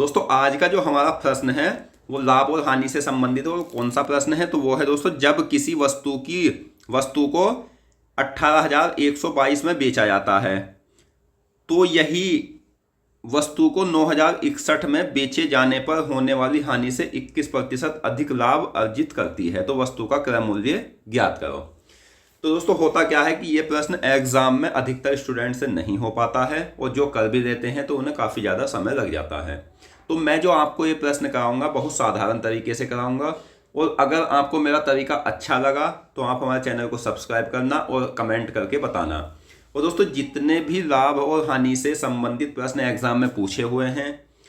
दोस्तों आज का जो हमारा प्रश्न है वो लाभ और हानि से संबंधित है। और कौन सा प्रश्न है? तो वो है दोस्तों, जब किसी वस्तु को 18,122 में बेचा जाता है तो यही वस्तु को 9,061 में बेचे जाने पर होने वाली हानि से 21% अधिक लाभ अर्जित करती है, तो वस्तु का क्रय मूल्य ज्ञात करो। तो दोस्तों होता क्या है कि ये प्रश्न एग्जाम में अधिकतर स्टूडेंट से नहीं हो पाता है, और जो कर भी देते हैं तो उन्हें काफ़ी ज़्यादा समय लग जाता है। तो मैं जो आपको ये प्रश्न कराऊंगा बहुत साधारण तरीके से कराऊंगा, और अगर आपको मेरा तरीका अच्छा लगा तो आप हमारे चैनल को सब्सक्राइब करना और कमेंट करके बताना। और दोस्तों जितने भी लाभ और हानि से संबंधित प्रश्न एग्जाम में पूछे हुए हैं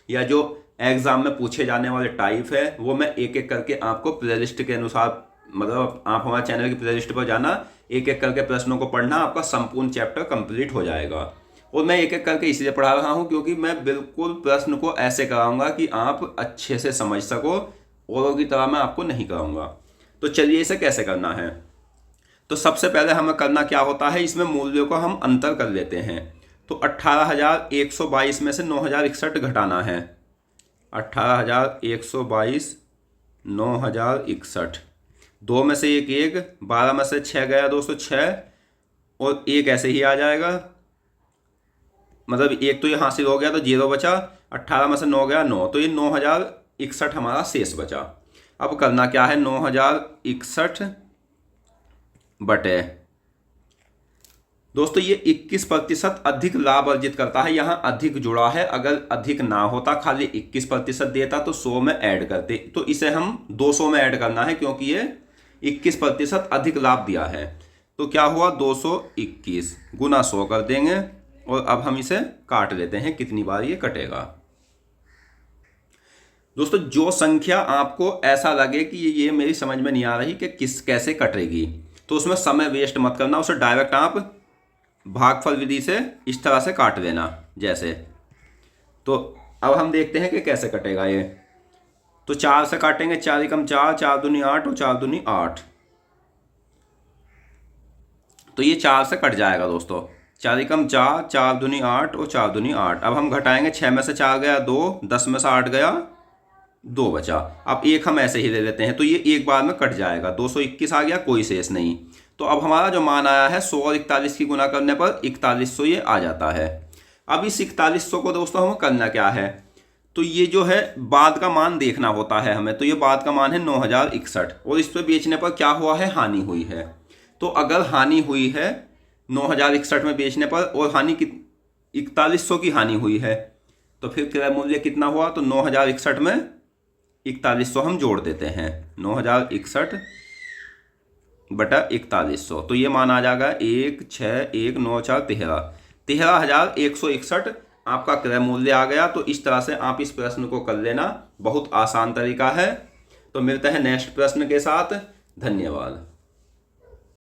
या जो एग्जाम में पूछे जाने वाले टाइप है वो मैं एक एक करके आपको प्लेलिस्ट के अनुसार, मतलब आप हमारे चैनल की प्लेलिस्ट पर जाना, एक एक करके प्रश्नों को पढ़ना, आपका संपूर्ण चैप्टर कंप्लीट हो जाएगा। और मैं एक एक करके इसलिए पढ़ा रहा हूँ क्योंकि मैं बिल्कुल प्रश्न को ऐसे कराऊंगा कि आप अच्छे से समझ सको, औरों की तरह मैं आपको नहीं कराऊंगा। तो चलिए इसे कैसे करना है। तो सबसे पहले हमें करना क्या होता है, इसमें मूल्यों को हम अंतर कर लेते हैं। तो 18,122 में से 9,061 घटाना है। 18,122 9,061, 2 में से 1 12 में से 6 गया दोस्तों 6, और 1 ऐसे ही आ जाएगा, मतलब 1 तो ये हासिल हो गया तो 0 बचा। 18 में से 9 गया 9, तो ये 9,061 हमारा शेष बचा। अब करना क्या है, 9,061 बटे दोस्तों ये 21% अधिक लाभ अर्जित करता है। यहाँ अधिक जुड़ा है, अगर अधिक ना होता खाली 21% देता तो 100 में ऐड करते, तो इसे हम 200 में ऐड करना है क्योंकि ये 21% अधिक लाभ दिया है। तो क्या हुआ, 221 गुना 100 कर देंगे, और अब हम इसे काट लेते हैं, कितनी बार ये कटेगा। दोस्तों जो संख्या आपको ऐसा लगे कि ये मेरी समझ में नहीं आ रही कि कैसे कटेगी, तो उसमें समय वेस्ट मत करना, उसे डायरेक्ट आप भागफल विधि से इस तरह से काट लेना जैसे। तो अब हम देखते हैं कि कैसे कटेगा ये। तो 4 से काटेंगे, 4 एकम 4, 4 दूनी 8 और 4 दूनी 8, तो ये 4 से कट जाएगा दोस्तों। 4 एकम 4, 4 दूनी 8 और 4 दूनी 8। अब हम घटाएंगे, 6 में से 4 गया 2, 10 में से 8 गया 2 बचा। अब 1 हम ऐसे ही ले लेते हैं, तो ये एक बार में कट जाएगा, 221 आ गया, कोई शेष नहीं। तो अब हमारा जो मान आया है 100 और 41 की गुना करने पर 4100 ये आ जाता है। अब इस 4100 को दोस्तों हमें करना क्या है, तो ये जो है बाद का मान देखना होता है हमें। तो ये बाद का मान है 9,061, और इस पर बेचने पर क्या हुआ है, हानि हुई है। तो अगर हानि हुई है 9,061 में बेचने पर, और हानि 4100 की हानि हुई है, तो फिर क्रय मूल्य कितना हुआ, तो 9,061 में 4100 हम जोड़ देते हैं, 9,061 बटा 4100, तो ये मान आ जाएगा 1,6,1,9,4 13,161 आपका क्रय मूल्य आ गया। तो इस तरह से आप इस प्रश्न को कर लेना, बहुत आसान तरीका है। तो मिलते हैं नेक्स्ट प्रश्न के साथ, धन्यवाद।